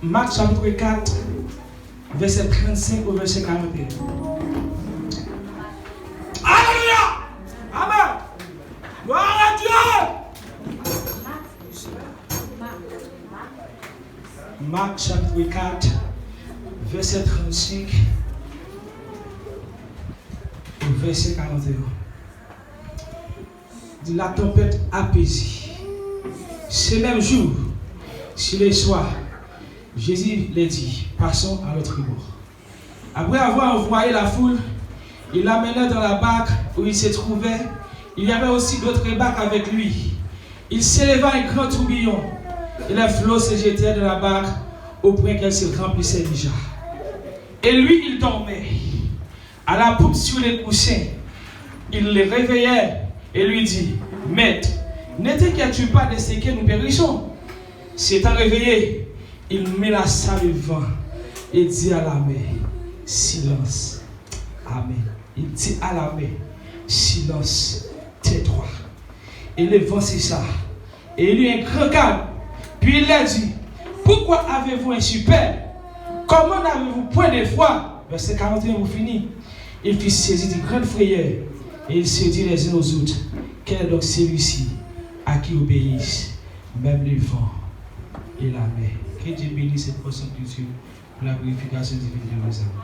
Marc chapitre 4, verset 35 au verset 41. Alléluia! Amen! Gloire à Dieu! Marc chapitre 4, verset 35 au verset 41. Dit la tempête apaisée. Ce même jour, sur le soir, Jésus les dit, passons à l'autre bord. Après avoir envoyé la foule, il l'amenait dans la barque où il se trouvait. Il y avait aussi d'autres barques avec lui. Il s'éleva un grand tourbillon et les flots se jetaient de la barque au point qu'elle se remplissait déjà. Et lui, il dormait. À la poupe sur les coussins, il le réveillait et lui dit, Maître, ne t'inquiètes-tu pas de ce que nous périssons? S'étant réveillé, il menaça le vent et dit à la mer, silence. Amen. Il dit à la mer, silence, tais-toi. Et le vent cessa. Et il eut un grand calme. Puis il leur dit, pourquoi avez-vous un super? Comment n'avez-vous point de foi? Verset 41, vous finissez. Il fut saisi d'une grande frayeur. Et ils se dit les uns aux autres, quel est donc celui-ci à qui obéissent même le vent et la mer? Que Dieu bénisse cette portion de Dieu pour la glorification divine de nos âmes.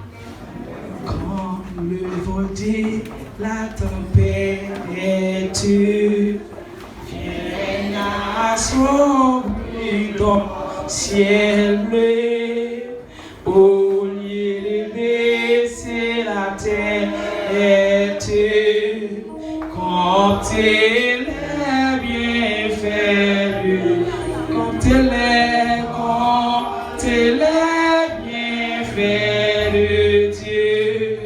Quand le vent et la tempête viennent à son bruit dans le ciel bleu, au lieu de baisser la tête, quand elle est bien faite, quand elle est bien faite de Dieu,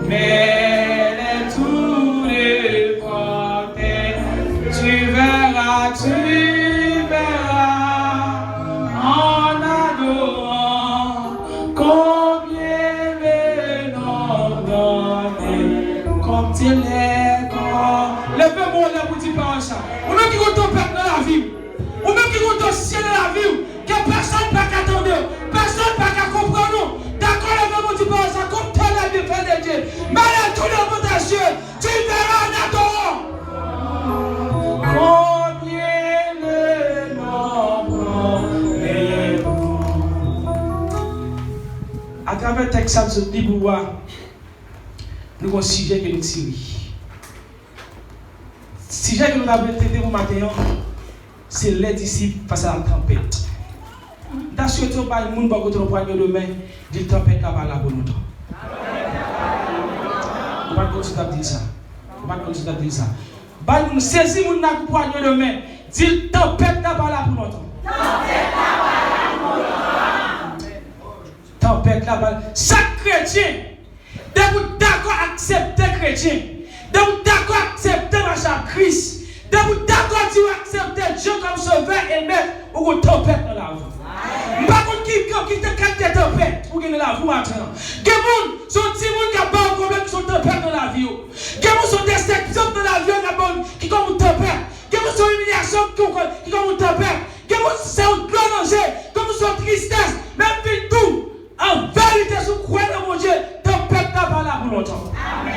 mais les tours de portée, tu verras en adorant combien le nom donné, comme tu l'es, levez-moi là pour dire par ça. On a qui compte tempête dans la vie, on a qui compte ciel dans la vie, que personne ne peut attendre, personne ne peut comprendre. D'accord, levez-moi dire par ça, comme tu l'as bien fait de Dieu. Mais là, tout le monde est Dieu, tu verras en adorant. Combien le nombre à travers le texte de Liboua, nous avons un sujet que nous tirons. Le sujet que nous avons traité au matin, c'est les disciples face à la tempête. Dans ce que nous avons dit, nous avons dit tempête qui va là pour nous. On va continuer à dire ça. On va continuer à dire ça. Nous saisissons notre poignée de main. Dit tempête qui va là pour nous. Tempête là bas. Chaque chrétien, de vous d'accord accepter chrétien, de vous d'accord accepter la Christ, de vous d'accord accepter Dieu comme sauveur et maître, ou une tempête dans la vie. Par contre, qui te crée des tempêtes pour gagner la vie maintenant. Que vous sont des gens qui ont pas de problème qui sont tempêtes dans la vie. Que vous sont des exemples dans la vie qui ont une tempête. Que vous sont humiliation qui ont une tempête. Que vous c'est un grand danger, que vous sont tristesse, même puis tout. En vérité, si vous croyez dans mon Dieu, tempête n'a pas là pour longtemps. Amen.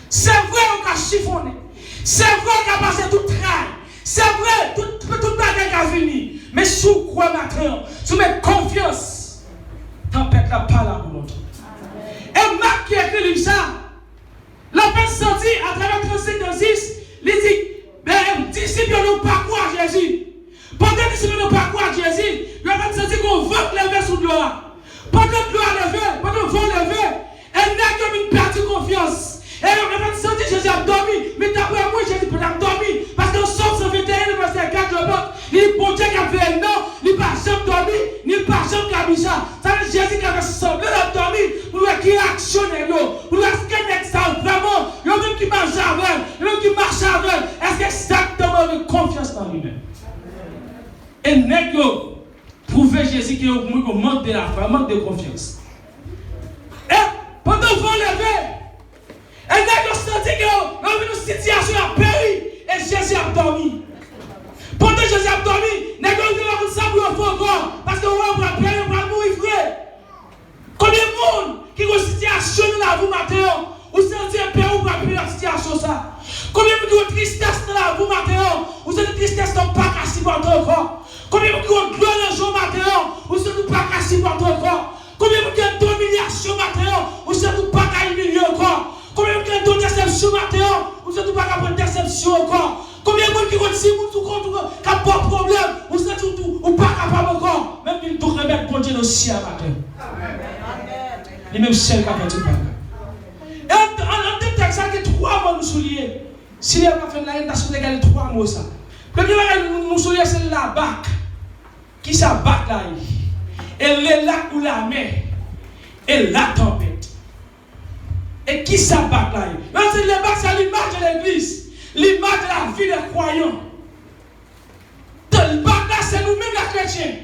C'est vrai qu'on a chiffonné. C'est vrai qu'on a passé tout travail. C'est vrai, tout bagage a fini. Mais si vous croyez maintenant, si vous mettez confiance, tempête n'a pas là pour longtemps. Et Marc qui a écrit ça, la personne sortie à travers 35-36, il dit, mais disciples n'ont pas croire à Jésus. Pendant que les disciples n'ont pas croire à Jésus, il a senti qu'on va lever sous l'eau. Pendant que l'eau a levé, pendant que le vent a levé, elle n'a comme une perte de confiance. Et on a senti Jésus a dormi, mais d'après moi, Jésus peut avoir dormi. Parce que Somme 121, verset 4, je pense, il bon Dieu qui a fait un non, il n'a pas jamais dormi, ni pas jamais mis ça. Ça veut dire Jésus qui a semblé dormi, pour voir qui actionne l'eau, pour voir ce qu'il est ça vraiment, il y a même qui marche avec, il y a même qui marche avec. Est-ce que exactement de confiance dans lui-même? Et n'est-ce prouver Jésus qui manque de la foi, manque de confiance. Et pendant que vous levez, et nous senti que dans une situation à péri, et Jésus a dormi. Pendant que Jésus a dormi, nous de gloire dans le jour matin, ou si nous pas qu'à supporter encore. Combien de gens ont domination matin, ou si nous pas qu'à humilier encore. Combien de gens ont déception matin, ou si nous pas qu'à prendre déception encore. Combien de gens qui ont dit, qui n'ont pas de problème, ou si nous pas capable encore. Même si nous remettre pour Dieu dans le ciel matin. Les mêmes ciels qui ont fait tout le monde. Et en deux textes, il y a 3 mots nous soulier. Si les gens font la haine, il y a 3 mots ça. Premier nous soulier, c'est la bac. Qui ça bac là? Et le lac ou la mer. Et la tempête. Et qui ça bac là? C'est le bac, c'est l'image de l'église. L'image de la vie des croyants. Le bac là, c'est nous-mêmes les chrétiens.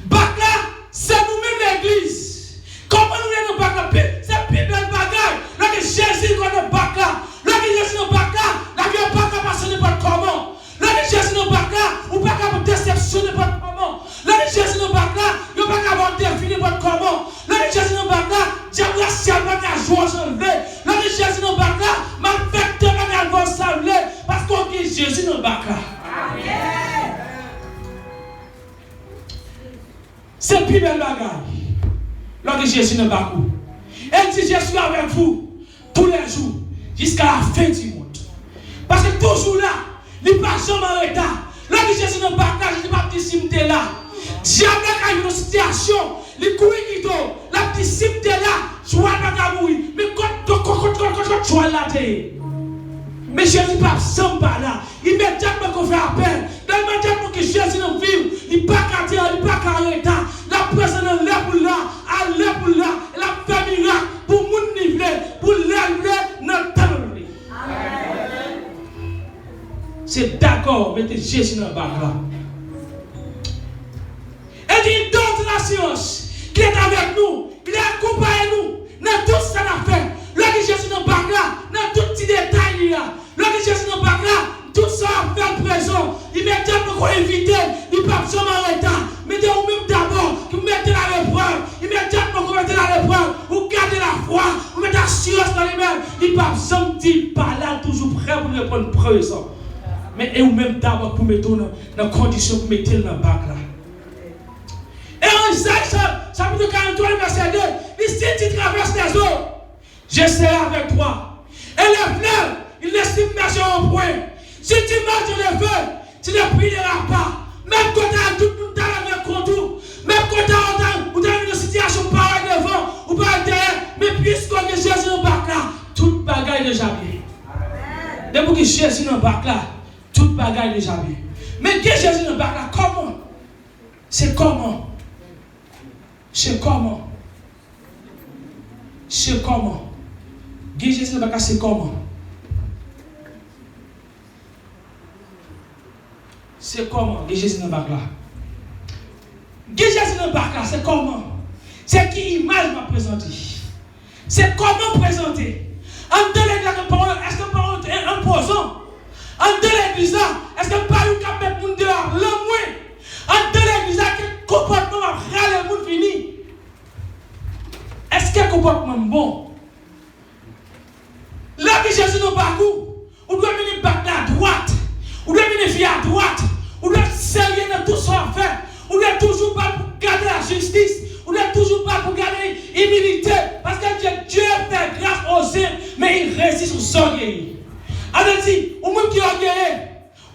Bac là, c'est nous-mêmes l'église. Comment nous sommes bac là? C'est plus belle bagaille. Là que Jésus est bac là. Là que Jésus est bac là, la vie n'est pas capable de passer n'importe comment. Là que Jésus est bac là, ou pas capable de déception n'importe comment. Là que Jésus est bac là, il n'est pas capable de définir n'importe comment. Là que Jésus est bac là, diable la ciel pas qu'à jouer s'enlever. Là que Jésus est bac là, ma fête pas qu'à s'enlever. Parce qu'on dit Jésus est bac là. Amen. C'est plus belle bagaille. Là que Jésus n'est pas où. Elle dit je suis avec vous tous les jours jusqu'à la fin du monde. Parce que toujours là, il n'est pas jamais en retard. Là que Jésus n'est pas là, je ne participe de là. Diable a une situation, il court qui la participe de là, soit pas mourir. Mais quand tu as là, mais Jésus n'est pas sans pas là. Immédiatement qu'on fait appel, immédiatement que Jésus nous vive, il n'est pas qu'à dire, il n'est pas qu'à retard. La personne est là pour là, elle est là pour là, elle a fait miracle pour mon niveau, pour l'élever dans le temps. C'est d'accord, mettez Jésus dans le bac là. Et dit d'autres la science qui est avec nous, qui est accompagné nous dans tout ce qu'on a fait. Là que Jésus dans le bac là, dans tout petit détail là. Là que Jésus dans le bac là, tout ça a fait présent. Immédiatement qu'on invite, il ne peut pas s'arrêter. Mettez vous-même d'abord, vous mettez la l'épreuve. Immédiatement vous mettez la l'épreuve, vous gardez la foi, vous mettez la science dans les mains. Il ne peut pas s'arrêter par là, toujours prêt pour répondre présent. Mais et vous-même d'abord pour mettre dans la condition pour mettre dans le bac là. Et en Isaïe, chapitre 43, verset 2, il dit si tu traverses les eaux, je serai avec toi. Et les fleuves, ils les submergent au point. Si tu marches dans le feu, tu ne brilleras pas. Même quand tu as tout le monde dans la même contour, même quand tu as une situation pareille devant ou par derrière, mais puisqu'on est Jésus dans le bac là, toute bagaille déjà bien. Depuis que Jésus dans le bac là, toute bagaille déjà bien. Mais que Jésus dans le bac là, comment? C'est comment? C'est comment? C'est comment? Que Jésus dans le bac là, c'est comment? C'est comment? Que Jésus dans le bac là. Que Jésus dans le bac là, c'est comment? C'est qui image m'a présenté? C'est comment présenter? En deux l'église, est-ce que parole est imposant? En deux l'église, est-ce que pas une cap mettre monde dehors? Le moins. En deux l'église, quel comportement va râler le monde fini? Est-ce que comportement bon? Là que Jésus dans le parcours, on doit venir battre à droite, on doit venir fier à droite, on doit sérieux dans tout ce qu'on fait, on doit toujours pas pour garder la justice, on doit toujours pas pour garder l'humilité, parce que Dieu fait grâce aux hommes, mais il résiste aux orgueilleux. Alors dit, ou même qui est orgueilleux,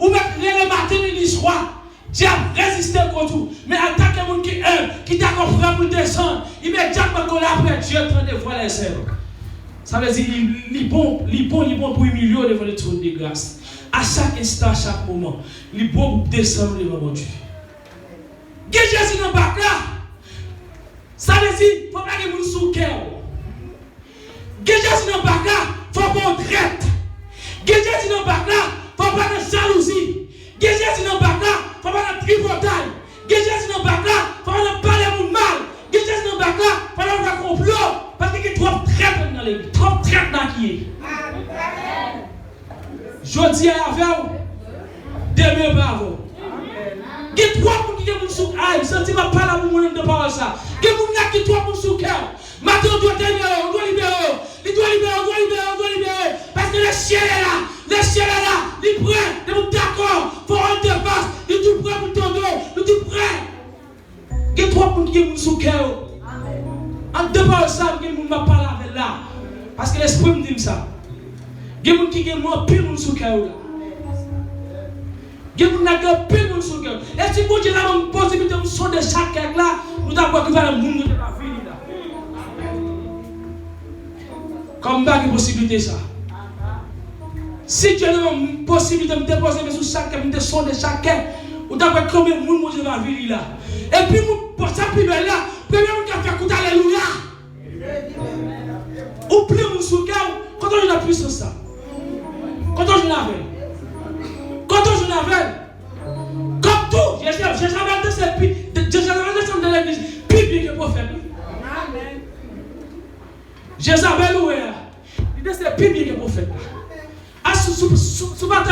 ou même le matin, midi, soir, Dieu résiste contre vous. Mais attaque un monde qui aime, qui t'a compris pour descendre, immédiatement qu'on l'a après, Dieu prend des fois les cerveaux. Ça veut dire, il est bon pour humilier devant le trône de grâce. À chaque instant, à chaque moment, il est bon pour descendre devant mon Dieu. Que Jésus dans le bac là, ça veut dire, il ne faut pas que vous sous cœur. Que Jésus dans le bac là, il faut pas de traite. Que Jésus dans le bac là, il ne faut pas de jalousie. Que Jésus dans le bac là, il ne faut pas de tripotage. Que Jésus dans le bac là, il ne faut pas de parler de mal. Que Jésus dans le bac là, il ne faut pas de complot. Parce qu'il y a trop de traite dans l'église, trop de traite dans qui est. Je dis à vous, demain par vous. Il y a trois personnes qui ont sous aïe, sentiment pas là pour mon de parole ça. Il y a qui trois personnes sous cœur. Maintenant on doit libérer, on doit libérer. Il doit libérer, on doit libérer, on doit libérer. Parce que le ciel est là, le ciel est là, il est prêt, il est d'accord, pour rendre face, il est tout prêt pour ton dos, il est tout prêt. Il y a trois personnes qui sont sous cœur. En dehors de ça, il y a des gens qui ne parlent avec là. Parce que l'esprit me dit ça. Il y a des gens qui ont pire sous cœur. Il y a des gens qui ont pire sous cœur. Et si vous dites là, une possibilité de son de chaque cœur là, nous avons qui va le monde de la vie là. Comme pas de possibilité ça. Si tu as une possibilité de me déposer sur chaque cœur, de son de chaque cœur, vous avez combien de monde de la vie là. Et puis, pour ça, puis là, premier monde qui a fait écouter alléluia. Ou plus mon souka, quand on a plus sur ça. Quand on l'avait. Quand on l'avait. Comme tout, j'ai jamais de cette vie, j'ai jamais de l'église, plus bien que prophète. Amen. Jézabel ou il dit c'est plus bien que prophète. Ah, sous pas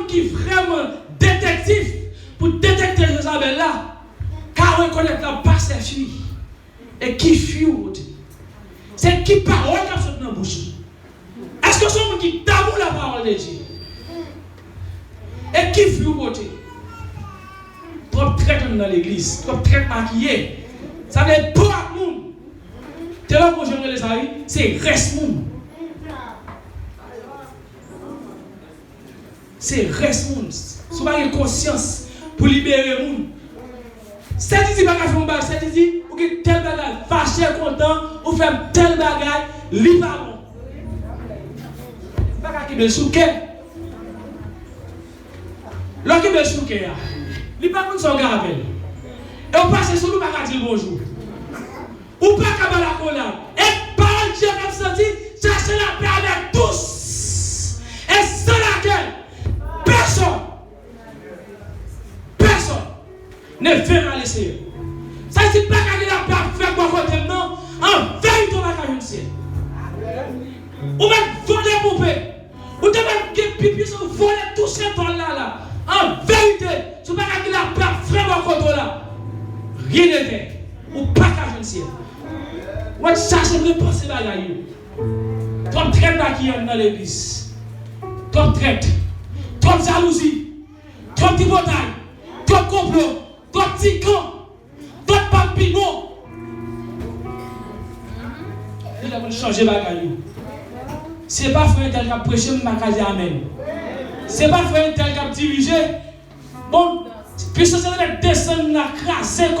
qui est vraiment détective pour détecter Jézabel là, car on connaît la passe ses filles et qui fuit. C'est qui parole qui a sorti dans la bouche. Est-ce que c'est un qui taboue la parole de Dieu? Et qui fuit au côté? Trop traité dans l'église, trop traité maquillé. Ça n'est pas à nous. Tu là pour gérer les amis, c'est reste monde. C'est reste monde. Si vous avez conscience pour libérer le monde. C'est dit pas qu'à faire un bagage, c'est dit ou que tel bagage, fâché, content, ou faire tel bagage, li pas bon. Pas qu'à qui be souke. L'on qui be souke, li pas comme son gavel. Et on passe sur nous, pas qu'à dire bonjour. Ou pas qu'à la colère. Et par Dieu comme ça dit, cherchez la paix avec tous. Et sans laquelle personne ne verra laisser. Ça ne dit pas qu'il a pas fait quoi côté non. En vérité, on va faire une ciel. Ou même voler poupée. Ou même pipi sur voler tout ce temps là. En vérité, c'est pas qu'il a pas fait quoi côté là. Rien n'était. Ou pas qu'à une ciel. Ou chercher de penser là. Trop de traite qui est dans l'église. Trop de traite. Trop de jalousie. Trop de bataille. Trop de complot. Trop de petit camp. Trop de papillon. Il a changer bagaille. Ce n'est pas frère tel qui a prêché, mais qui a dit amen. Ce n'est pas frère tel qui a dirigé. Bon, puisque c'est de descendre, craser, je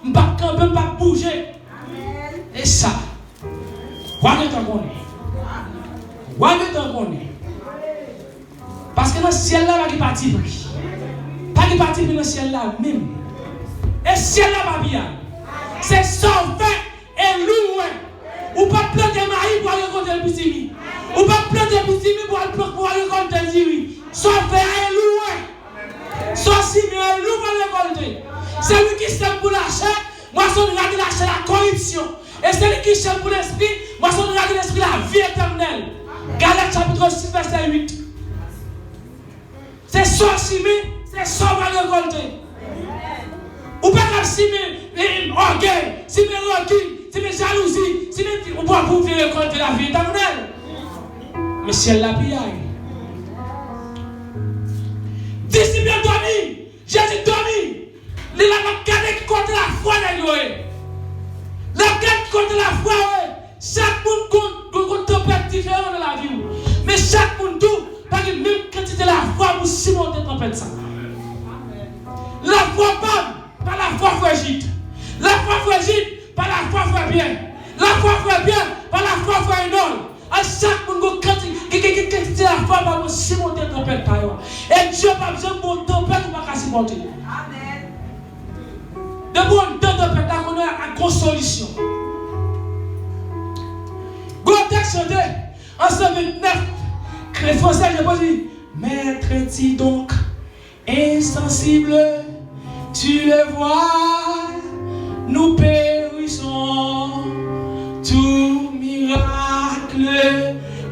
ne peux pas bouger. Et ça, regardez tant qu'on est. Regardez tant qu'on est. Parce que dans le ciel là, il n'y a pas de parti. Pas de parti dans le ciel là même. Et le ciel là, pas bien. C'est sauvé et loué. Ou pas planter maïs pour aller contre le petit. Ou pas planter le petit pour aller contre le petit. Sauvé et loué. Sauvé et loué pour aller contre. C'est lui qui sème pour la chair. Moi, je regarde la chair, la corruption. Et c'est lui qui sème pour l'esprit. Moi, je regarde l'esprit, la vie éternelle. Galates chapitre 6, verset 8. C'est ça, c'est ça, on va récolter. Ou pas comme si mes orgueil, si mes rancune, si mes jalousies, si mes. On va pouvoir récolter la vie éternelle. Mais si elle l'a pillaille. Disciple dormi, Jésus dormi. Il a gardé contre la foi de Dieu. La garde contre la foi, chaque monde compte tempête différente dans la vie. Mais chaque monde tout. Parce que même quand tu as la foi pour surmonter tempête ça. La foi pas la foi fragile. La foi fragile pas la foi fait bien. La foi fait bien pas la foi fait énorme. À chaque monde quand tu as la foi pour surmonter tempête par eux. Et Dieu pas besoin de tempête pour pas surmonter. Amen. De bon tempête là qu'on a une grosse solution. Go texte en 129. Les Français, je peux dire, Maître est-il donc insensible? Tu le vois, nous périssons. Tout miracle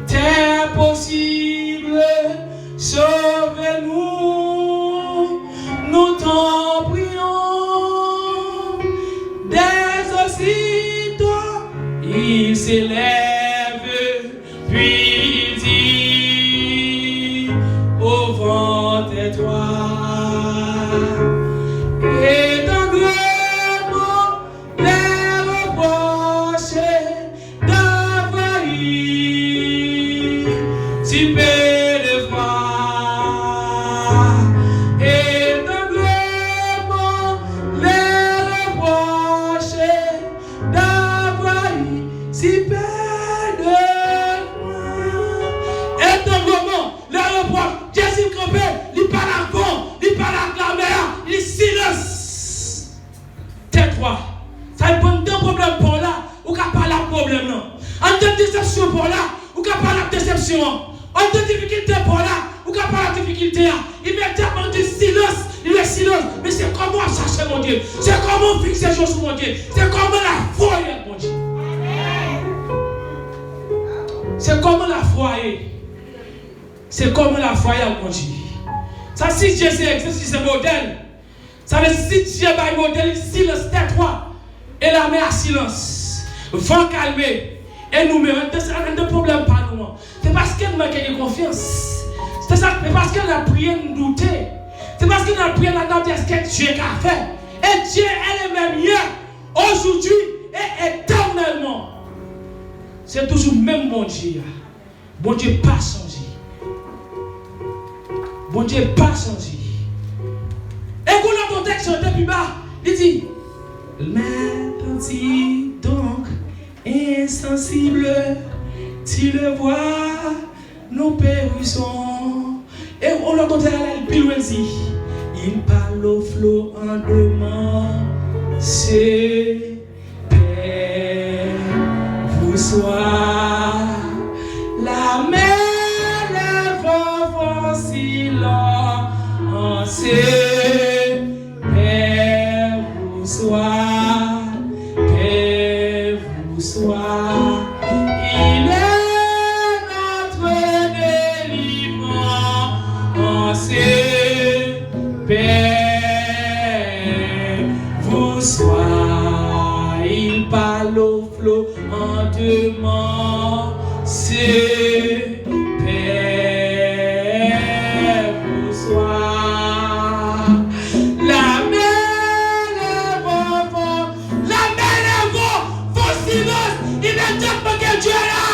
t'est possible. Sauve-nous, nous t'en prions. Dès aussitôt, il s'élève, puis il dit au vent tais-toi. Et dans question. On te difficulté pour là, ou quand pas la difficulté, immédiatement du silence, le silence. Mais c'est comment chercher mon Dieu. C'est comment fixer les choses sur mon Dieu. C'est comment la foi est mon Dieu. C'est comment la foi est. C'est comment la foi est mon Dieu. Ça, si Dieu c'est un modèle, ça veut dire si Dieu est un modèle, silence, tais-toi. Et la mer à silence. Vent calmer. Et nous, mais on a des problèmes par nous. C'est parce qu'elle manque de confiance. C'est parce qu'elle a prié de douter. C'est parce qu'elle a prié de dire ce que Dieu a fait. Et Dieu, elle est même hier, aujourd'hui et éternellement. C'est toujours le même bon Dieu. Bon Dieu pas changé. Bon Dieu pas changé. Et quand on texte chanté plus bas, il dit mais si donc insensible, tu le vois, nous périssons. Et on l'entend aller plus loin ici. Il parle au flot en demande. C'est Père, vous soit la mer, le vent silence. C'est Père, vous soit. Il est notre délivrance, Père, vous soyez. Il parle au flot en demande, c'est Père, vous soyez. La mer, le vent, la mer, le vent, vos silence. Immédiatement que Dieu est là,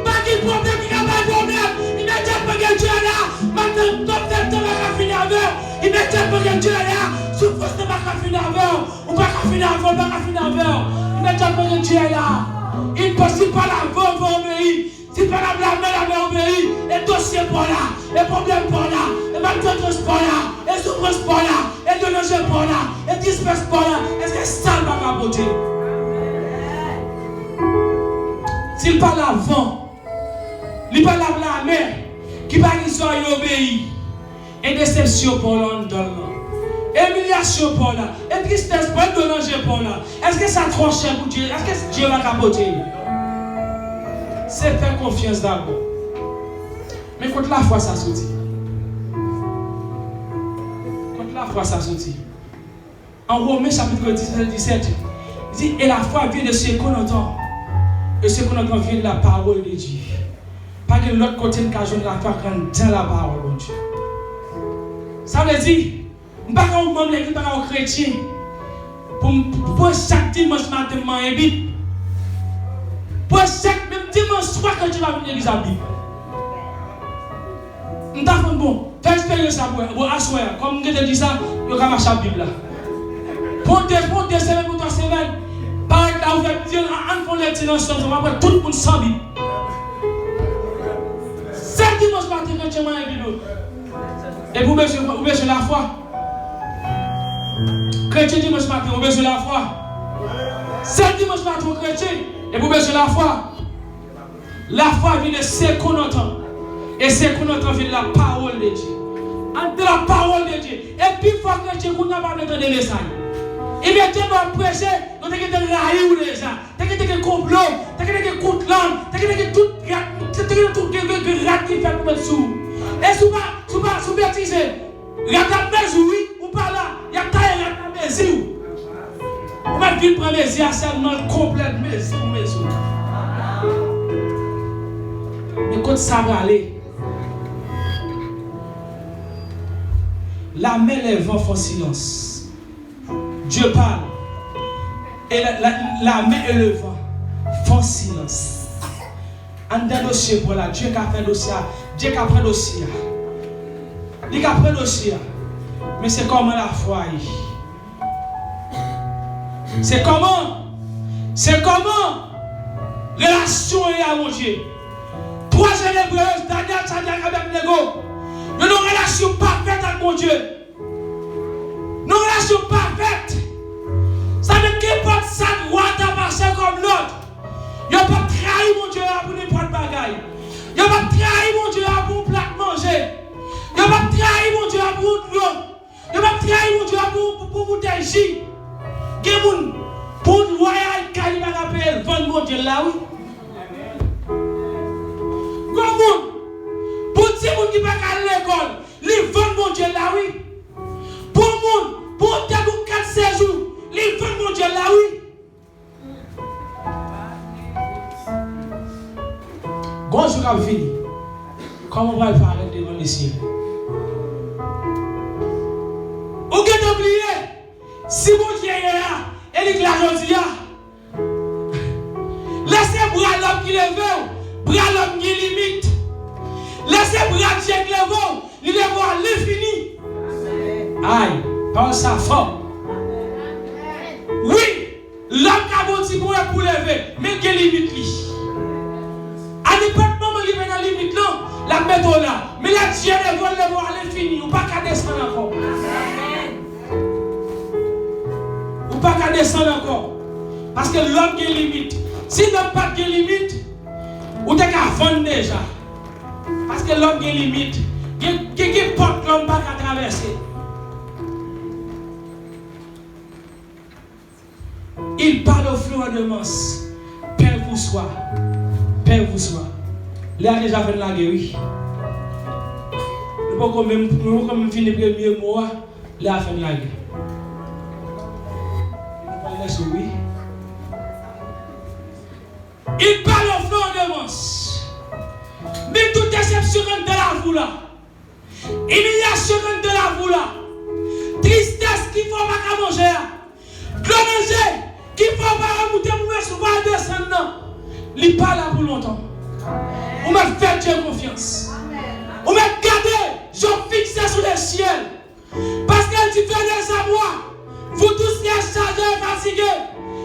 pas de problème, il n'y a pas de problème. Immédiatement que Dieu est là, maintenant, comme tel temps va finir avec. Immédiatement que Dieu est là, souffrance ne va pas finir avec. On va pas finir avec, on va pas finir avec. Immédiatement que Dieu est là, il passe par la vent, va obéir. Si par la mer obéit, les dossiers par là, les problèmes par là, les maltraitances par là, les souffrances par là, les danger par là, les disperses par là. Est-ce que ça ne va pas porter? S'il parle avant, il parle à la mer, qui va qu'il soit obéi. Et déception pour l'endroit. Humiliation pour là. Et tristesse pour le danger pour là. Est-ce que ça trop cher pour Dieu? Est-ce que Dieu va capoter? C'est faire confiance d'abord. Mais contre la foi, ça sortit. Contre la foi, ça sortit. En Romains chapitre 17, il dit, et la foi vient de ce qu'on entend. Et ce qu'on entend vient de la parole de Dieu. Pas de l'autre côté de la foi dans la parole de Dieu. Ça veut dire, je ne suis pas un membre de l'église, je ne suis pas un chrétien. Pour chaque dimanche matin, je suis Bible. Pour chaque même dimanche soir, quand tu vas venir à l'église, la Bible. Je suis bon. Fais expérience pour asseoir. Comme je te dis ça, je vais marcher la Bible. Pour 2 semaines, pour 3 semaines, par exemple, vous allez dire, on va les ensemble, on va prendre tout le monde sans Bible. 7 dimanches matin, quand tu vas venir à Bible. Et vous besoin de la foi. Chrétien dimanche matin, vous besoin de la foi. 7 dimanche matin, chrétien, et vous besoin de la foi. La foi vient de ce qu'on entend. Et ce qu'on entend vient de la parole de Dieu. De la parole de Dieu. Et puis, il faut que Dieu nous n'a pas besoin de messages. Immédiatement prêcher, nous avons été raillés les gens. Nous avons été complot, nous avons été coup de langue, nous avons été tout rat qui fait pour mettre sous. Et sous bêtise, regarde mes oui, ou pas là, il y a taille à mes yeux. On va vite prendre mes yeux, c'est non complète mes yeux. Mais quand ça va aller, la mer et le vent font silence. Dieu parle. Et la mer et le vent font silence. En d'un dossier pour là, Dieu qui a fait dossier, Dieu qui a pris dossier. Il a pris dossier. Mais c'est comment la foi est. C'est comment relation est à mon Dieu. 3 génébreuses, Daniel, Sadia, Abednego. Nous avons une relation parfaite avec mon Dieu. Une relation parfaite. Ça veut dire que ça doit passer comme l'autre. Il n'y a pas trahi mon Dieu pour n'importe bagaille. Il n'y a pas trahi mon Belgique, il y a des gens pour le royal Caliban appelle vendre mon Dieu là, oui. Comment? Pour les gens qui ne sont pas à l'école, ils vendent mon Dieu là, oui. Pour les gens, pour 4 jours, ils vendent mon Dieu là, oui. Quand je vais finir, comment on va parler devant les cieux? Vous avez oublié, si mon Dieu est là, et il est là aujourd'hui, laissez bras l'homme qui lève, bras l'homme qui limite. Laissez bras Dieu qui lève, il lève à l'infini. Aïe, parle ça fort. Oui, l'homme qui a bon petit pour lever, mais il limite lui. À n'importe moment, il est dans la limite là, la méthode là. Mais la Dieu lève à l'infini, ou pas qu'à descendre encore. Ou pas qu'à descendre encore. Parce que l'homme qui a limite. Si l'homme pas de limite, ou t'es qu'à vendre déjà. Parce que l'homme qui a limite, qui porte l'homme pas qu'à traverser. Il parle au flot de masse. Père vous soit. Père vous soit. Là déjà fait la guerre. Nous ne pouvons même finir le premier mois. Là fait la guerre. Oui. Il parle au flot de masse. Mais toute déception de la voula. Humiliation de la voula. Tristesse qu'il ne faut pas manger. Glorieux qu'il ne faut pas remonter pour recevoir descendant. Il parle pour longtemps. On m'a fait Dieu confiance. On m'a gardé, je fixé sur le ciel. Parce qu'elle dit venez à moi. Vous tous qui êtes chargés et fatigués,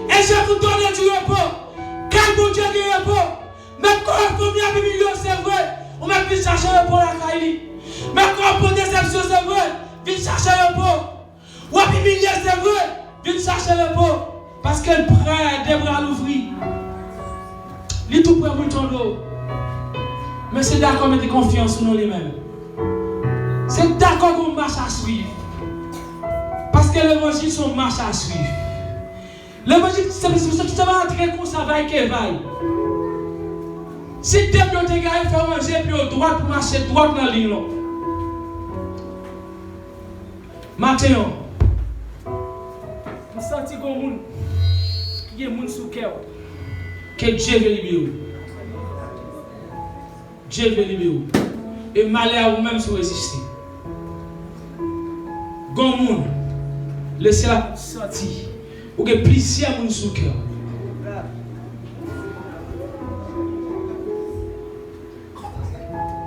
et je vous donne du repos. Car mon Dieu du repos. Même quand on combien de millions, c'est vrai, on m'a vu chercher le repos la Kaili. Même quand on prend déception, c'est vrai, vite chercher le repos. Ou à milliers, c'est vrai, vite chercher le repos. Parce qu'elle prend des bras à l'ouvrir. Il est tout prêt pour le tondo. Mais c'est d'accord, mettez confiance en lui-même. C'est d'accord qu'on marche à suivre. Parce que l'évangile, c'est une marche à suivre. L'évangile, c'est pas entrer comme ça, va et va. Si tu es bien gars, il faut manger puis au droit pour marcher droit dans la ligne. Maintenant, je sens que il y a des gens sous cœur. Que Dieu veut libérer. Dieu veut libérer. Et malheur à vous-même si vous résistez. Gon moun, laissez la sortir. Ou que plusieurs moun sous cœur.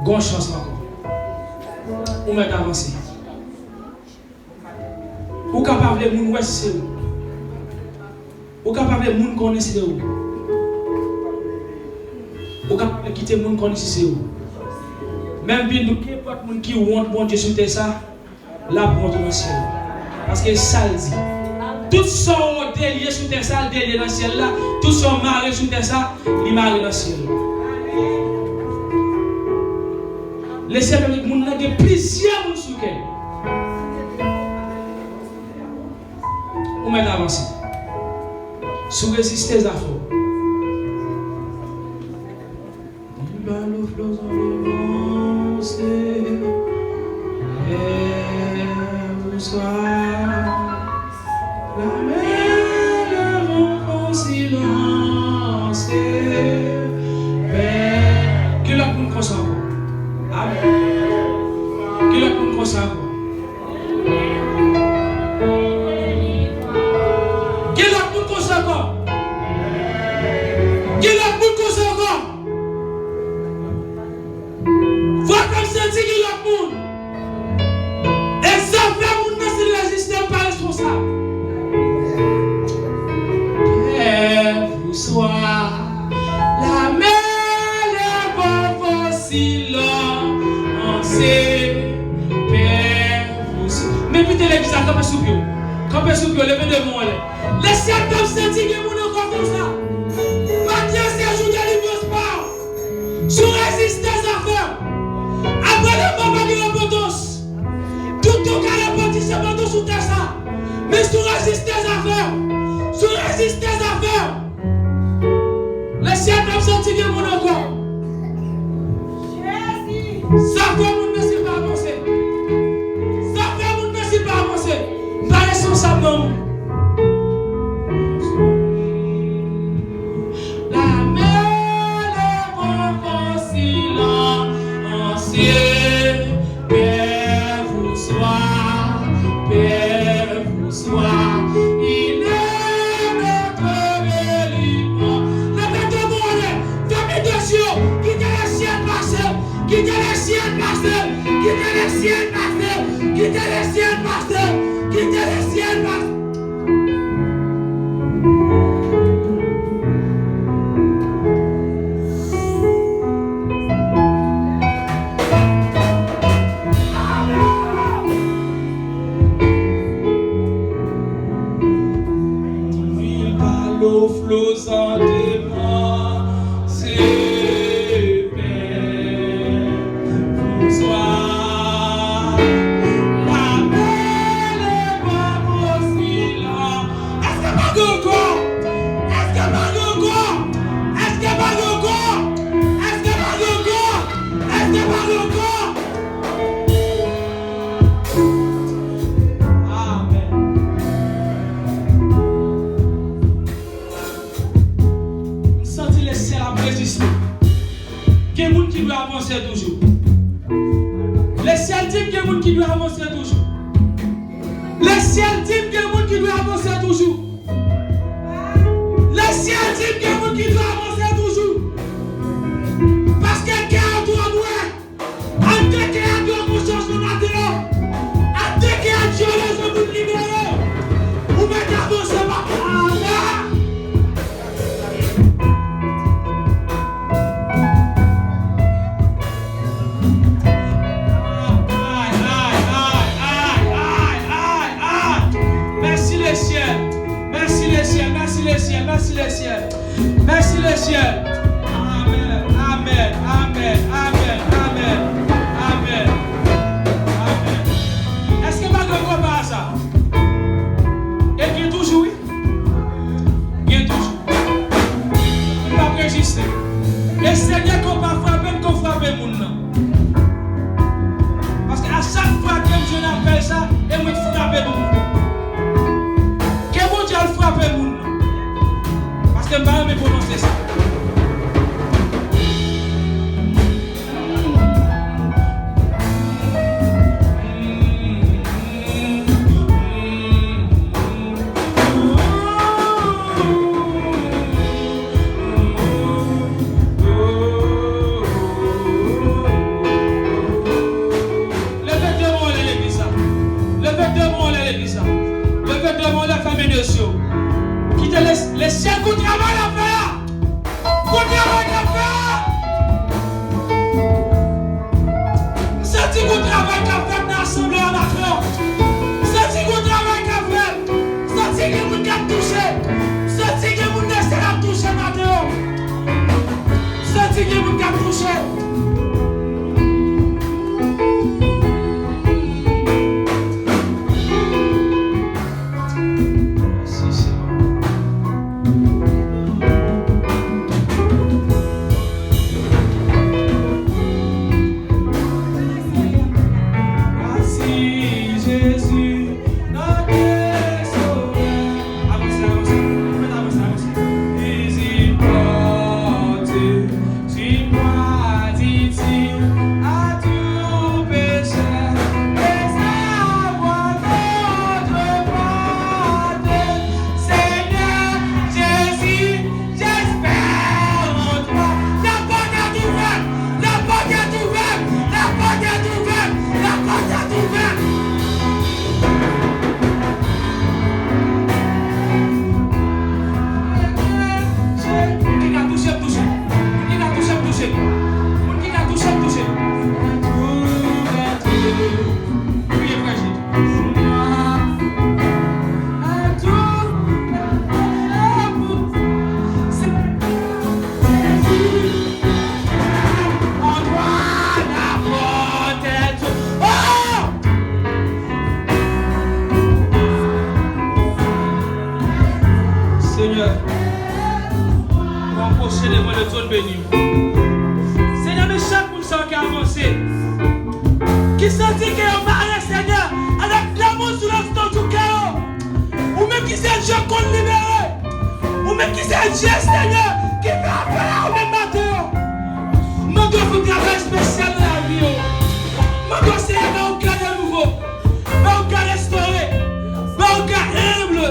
Gon chance encore. Ou mettre avancer. Ou capable de moun ouais c'est où. Ou capable de moun connaître c'est où. Ou capable de quitter moun connaître c'est où. Même bien nous qui porte moun qui honte bon Dieu sur ça. La bonne dans le ciel. Parce que ça le dit. Tout son délié sur terre, ça le délié dans le ciel là. Tout son mari sur terre, ça, il marie dans le ciel. Laissez le monde là de plusieurs moun sur terre. On met avancer. Sous résister à fort. La mer en silence. Que la poule consacre. Amen. Que la poule consacre. Que la poule consacre. Que la poule consacre. Vois comme c'est dit que la poule. Et ça fait mon nom si le système pas responsable. Père vous soit la mer est pas silence. Père vous soit. Mais puis télévision, comme un soupio. Comme un soupio, levez de moi. Laissez comme sentir que mon encore comme ça. Matthieu, c'est un jour de l'hyposport. Sous résistance à faire. Après le moment de l'abondance. Tout le cas de l'abondance, c'est sous terre ça. Mais si tu résistes tes affaires, si tu résistes tes affaires, le ciel va sortir de mon encore. Ça fait mon ne sait pas avancer. Ça fait mon ne sait pas avancer. Pas responsable non. La mer est bon silencieux. Père vous soit, Père vous soit. Il est notre délivrant. Levez de mon lait, fermez les yeux, quittez les ciels passés, quittez les ciels passés, quittez les ciels passés, quittez les ciels passés, quittez les ciels passés. Flots en démon, c'est Père vous soit. La mer est pas possible. Est-ce que pas encore? Est-ce que pas encore? Est-ce que pas encore? Est-ce que pas encore? Est-ce que pas encore? Amen. C'est la précision. Quel monde qui doit avancer toujours. Le ciel dit qu'il y a monde qui doit avancer toujours. Le ciel dit qu'il y a monde qui doit avancer toujours. Le ciel dit qu'il y a monde qui doit avancer toujours. Parce que quelqu'un doit nous. En tant qu'il y a Dieu, mon changement matin. En tant qu'il y a Dieu, les hommes nous libérés. Vous mettez avancer par là. Merci les ciels. Merci les ciels. Merci les ciels. Merci les ciels. Merci les ciels. Amen. Amen. Amen. Amen. Amen. Amen. Amen. Est-ce que pas de quoi par ça? Et bien toujours, oui? Bien toujours. Pas enregistré. Les Seigneur qu'on va frapper, qu'on frappe les gens. Parce qu'à chaque fois que je appelle ça, et moi je frappe les gens. Frapper les gens. Parce que je ne vais pas me prononcer ça. Les ciels qu'on travaille à faire. Qu'on travaille à faire. C'est-à-dire qu'on travaille à faire dans l'assemblée à la fleur. C'est-à-dire qu'on travaille à faire. C'est-à-dire que vous n'êtes touché. C'est-à-dire que vous n'êtes pas touché maintenant. C'est-à-dire que vous n'êtes touché. Jésus, notre sauveur. Avancez, avancez. Seigneur, on approcher devant le trône béni. Seigneur, mais chaque personne qui a avancé, qui sentit qu'il y a un mariage, Seigneur, avec l'amour sur l'instant du chaos, ou même qui s'est déjà qu'on libéré, ou même qui s'est déjà, Seigneur, qui fait appel au même matin. Mon Dieu, vous travail spécial dans la vie. Mon Dieu, c'est un cas de nouveau, un cas restauré, un cas humble.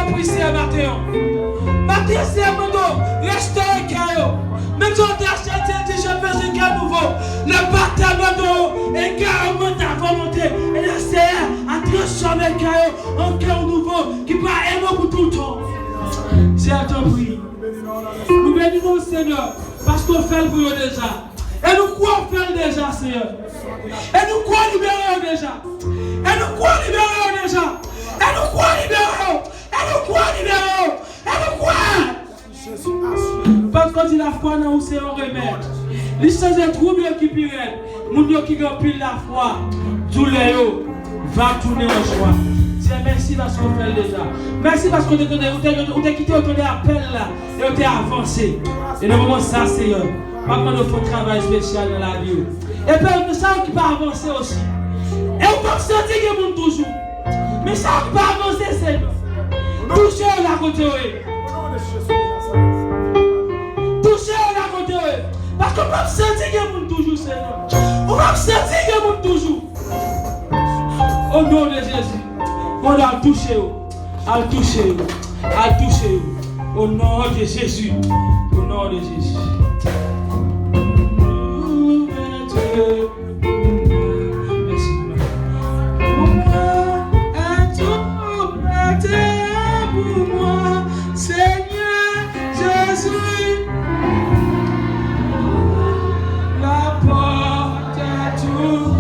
Depuis c'est matin. Matin, c'est mon Dieu, restaurer le chaos. Même si on t'a acheté déjà fait un cas nouveau, le bâtiment est carrément ta volonté. Et le Seigneur a transformé le chaos en cœur nouveau qui va aimer pour tout le temps. C'est à ton prix. Nous bénissons le Seigneur parce qu'on fait le boulot déjà. Et nous croyons faire déjà, Seigneur. Et nous croyons libérer déjà. Et nous croyons libérer déjà. Et nous croyons libérer. Et nous croyons libérer. Et nous croyons. Parce qu'on dit la foi dans où c'est un remède. Les choses de troubles qui pirent. Mon Dieu qui remplit la foi. Tout le va tourner en joie. Merci parce qu'on fait déjà. Merci parce qu'on t'a quitté autour de l'appel là. Et on t'a avancé. Et dans le moment ça, Seigneur. Maintenant, il faut un travail spécial dans la vie. Et puis, ça qui va avancer aussi. Et on peut sentir que le monde toujours. Mais ça qui va avancer, Seigneur. Touchez la côté. Touchez la côté. Parce qu'on peut sentir que le monde toujours, Seigneur. On peut sentir que le monde toujours. Au nom de Jésus. On a touché, à toucher, à toucher. Au nom de Jésus. Au nom de Jésus. Merci. Pour moi, tout était pour moi, Seigneur Jésus. La porte est tout.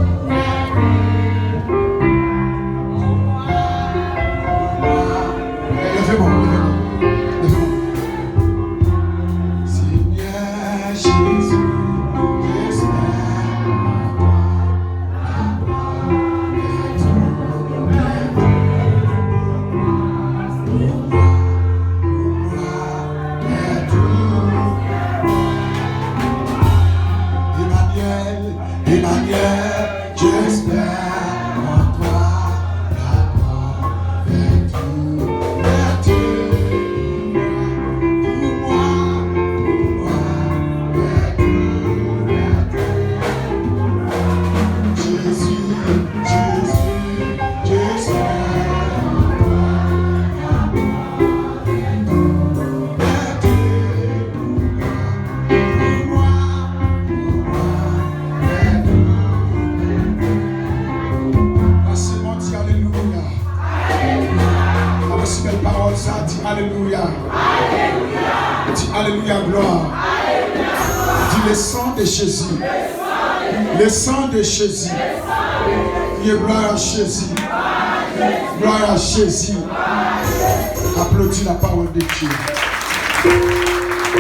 Alléluia. Dis Alléluia, gloire. Dis le sang de Jésus. Le sang de Jésus. Dis gloire à Jésus. Gloire à Jésus. Applaudis la parole de Dieu.